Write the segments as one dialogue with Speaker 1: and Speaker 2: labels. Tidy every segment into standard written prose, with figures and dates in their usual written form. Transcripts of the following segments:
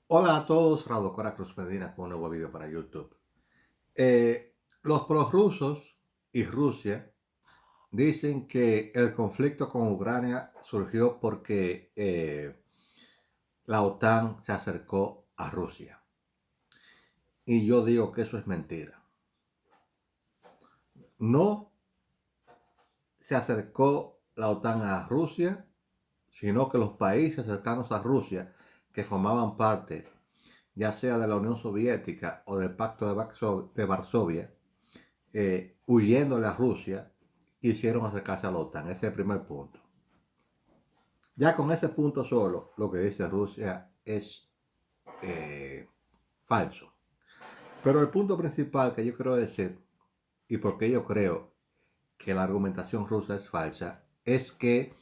Speaker 1: Hola a todos, Rado Cora Cruz Medina con un nuevo video para YouTube. Los prorrusos y Rusia dicen que el conflicto con Ucrania surgió porque la OTAN se acercó a Rusia. Y yo digo que eso es mentira. No se acercó la OTAN a Rusia, sino que los países cercanos a Rusia que formaban parte ya sea de la Unión Soviética o del Pacto de Varsovia, huyéndole a Rusia, quisieron acercarse a la OTAN. Ese es el primer punto. Ya con ese punto solo, lo que dice Rusia es eh, falso. Pero el punto principal que yo quiero decir, y por qué yo creo que la argumentación rusa es falsa, es que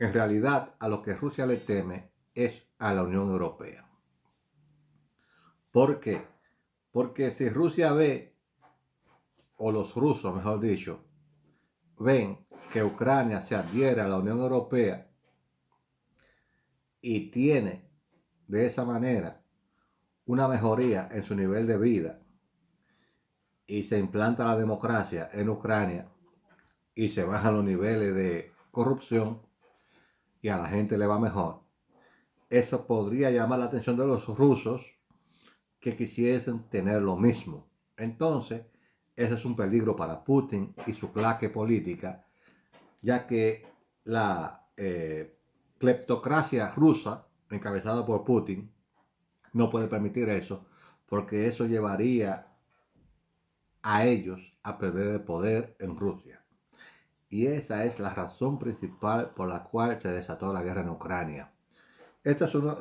Speaker 1: en realidad a lo que Rusia le teme es a la Unión Europea. ¿Por qué? Porque si Rusia ve, o los rusos mejor dicho, ven que Ucrania se adhiere a la Unión Europea y tiene de esa manera una mejoría en su nivel de vida y se implanta la democracia en Ucrania y se bajan los niveles de corrupción y a la gente le va mejor, eso podría llamar la atención de los rusos que quisiesen tener lo mismo. Entonces, ese es un peligro para Putin y su claque política, ya que la cleptocracia rusa, encabezada por Putin, no puede permitir eso, porque eso llevaría a ellos a perder el poder en Rusia. Y esa es la razón principal por la cual se desató la guerra en Ucrania.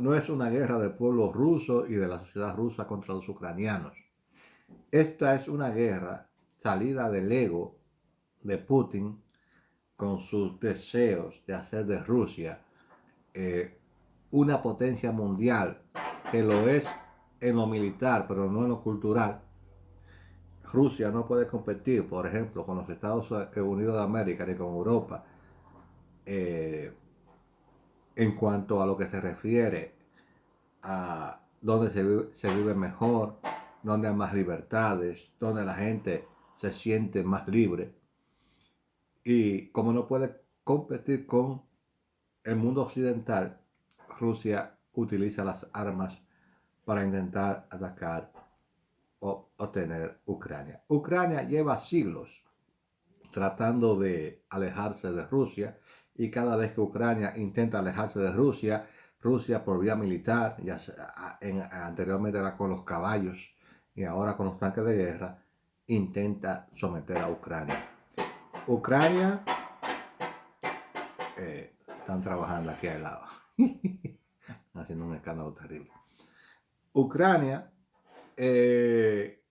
Speaker 1: No es una guerra del pueblo ruso y de la sociedad rusa contra los ucranianos. Esta es una guerra salida del ego de Putin con sus deseos de hacer de Rusia eh, una potencia mundial, que lo es en lo militar, pero no en lo cultural. Rusia no puede competir, por ejemplo, con los Estados Unidos de América ni con Europa eh, en cuanto a lo que se refiere a donde se vive mejor, donde hay más libertades, donde la gente se siente más libre. Y como no puede competir con el mundo occidental, Rusia utiliza las armas para intentar atacar o obtener Ucrania. Ucrania lleva siglos tratando de alejarse de Rusia y cada vez que Ucrania intenta alejarse de Rusia, Rusia por vía militar, ya sea, anteriormente era con los caballos y ahora con los tanques de guerra, intenta someter a Ucrania. Ucrania están trabajando aquí al lado, haciendo un escándalo terrible. Ucrania eh,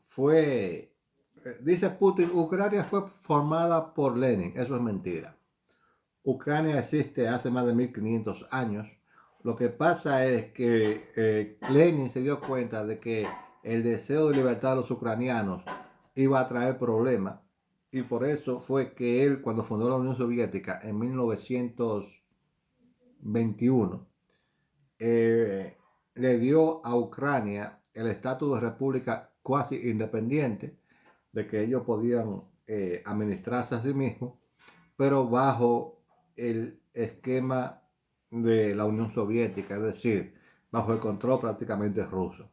Speaker 1: fue, dice Putin, Ucrania fue formada por Lenin. Eso es mentira. Ucrania existe hace más de 1500 años. Lo que pasa es que Lenin se dio cuenta de que el deseo de libertad de los ucranianos iba a traer problemas y por eso fue que él, cuando fundó la Unión Soviética en 1921, le dio a Ucrania el estatus de república cuasi independiente, de que ellos podían administrarse a sí mismos, pero bajo el esquema de la Unión Soviética, es decir, bajo el control prácticamente ruso.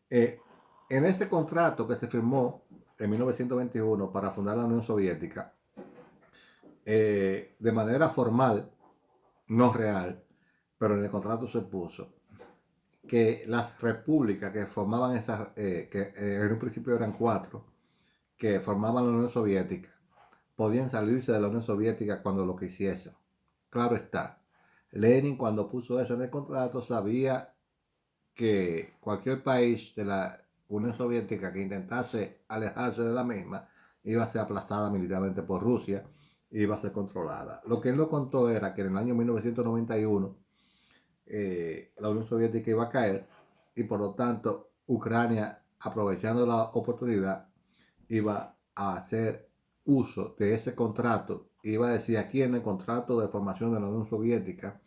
Speaker 1: Eh, en ese contrato que se firmó en 1921 para fundar la Unión Soviética, de manera formal, no real, pero en el contrato se puso que las repúblicas que formaban esas, que en un principio eran cuatro, que formaban la Unión Soviética, podían salirse de la Unión Soviética cuando lo quisiesen. Claro está, Lenin cuando puso eso en el contrato sabía que cualquier país de la Unión Soviética que intentase alejarse de la misma iba a ser aplastada militarmente por Rusia, iba a ser controlada. Lo que él no contó era que en el año 1991 la Unión Soviética iba a caer y por lo tanto Ucrania, aprovechando la oportunidad, iba a hacer uso de ese contrato. Iba a decir aquí en el contrato de formación de la Unión Soviética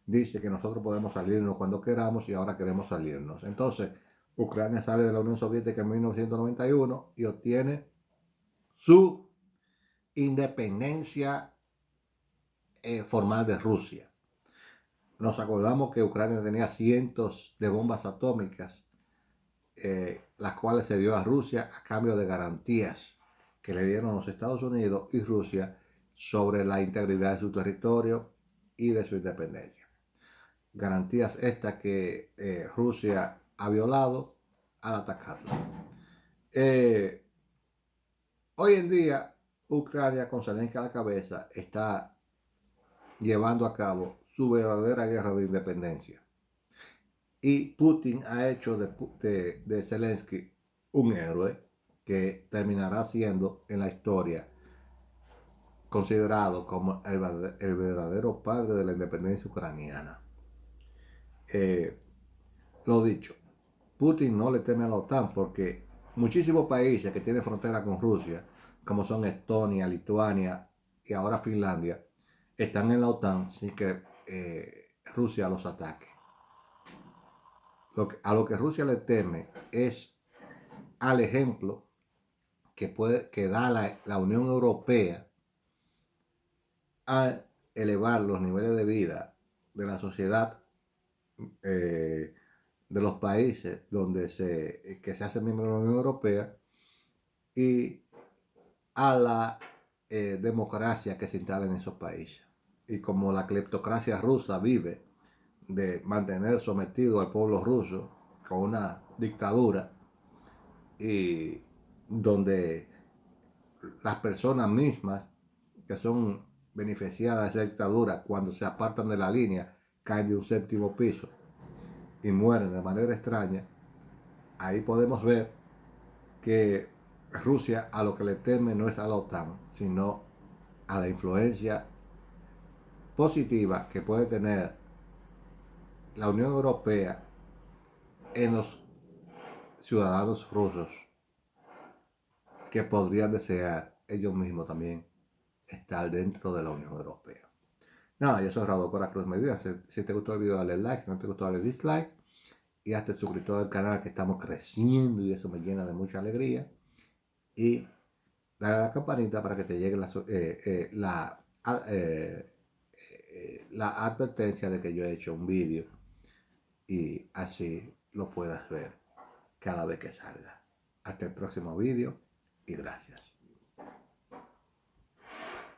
Speaker 1: dice que nosotros podemos salirnos cuando queramos y ahora queremos salirnos. Entonces, Ucrania sale de la Unión Soviética en 1991 y obtiene su independencia formal de Rusia. Nos acordamos que Ucrania tenía cientos de bombas atómicas, las cuales se dio a Rusia a cambio de garantías que le dieron los Estados Unidos y Rusia sobre la integridad de su territorio y de su independencia. Garantías estas que Rusia ha violado al atacarlo. Hoy en día, Ucrania, con Zelensky a la cabeza, está llevando a cabo su verdadera guerra de independencia. Y Putin ha hecho de Zelensky un héroe que terminará siendo en la historia considerado como el verdadero padre de la independencia ucraniana. Lo dicho, Putin no le teme a la OTAN porque muchísimos países que tienen frontera con Rusia, como son Estonia, Lituania y ahora Finlandia, están en la OTAN sin que Rusia los ataque. A lo que Rusia le teme es al ejemplo que da la Unión Europea al elevar los niveles de vida de la sociedad de los países que se hacen miembros de la Unión Europea y a la democracia que se instala en esos países. Y como la cleptocracia rusa vive de mantener sometido al pueblo ruso con una dictadura y donde las personas mismas que son beneficiadas de esa dictadura cuando se apartan de la línea caen de un séptimo piso y mueren de manera extraña, ahí podemos ver que Rusia a lo que le teme no es a la OTAN, sino a la influencia positiva que puede tener la Unión Europea en los ciudadanos rusos que podrían desear ellos mismos también estar dentro de la Unión Europea. Nada, yo soy Rado Cora Cruz Medina. Si te gustó el video, dale like. Si no te gustó, dale dislike. Y hazte suscriptor del canal, que estamos creciendo y eso me llena de mucha alegría. Y dale a la campanita para que te llegue la advertencia de que yo he hecho un video y así lo puedas ver cada vez que salga. Hasta el próximo video y gracias.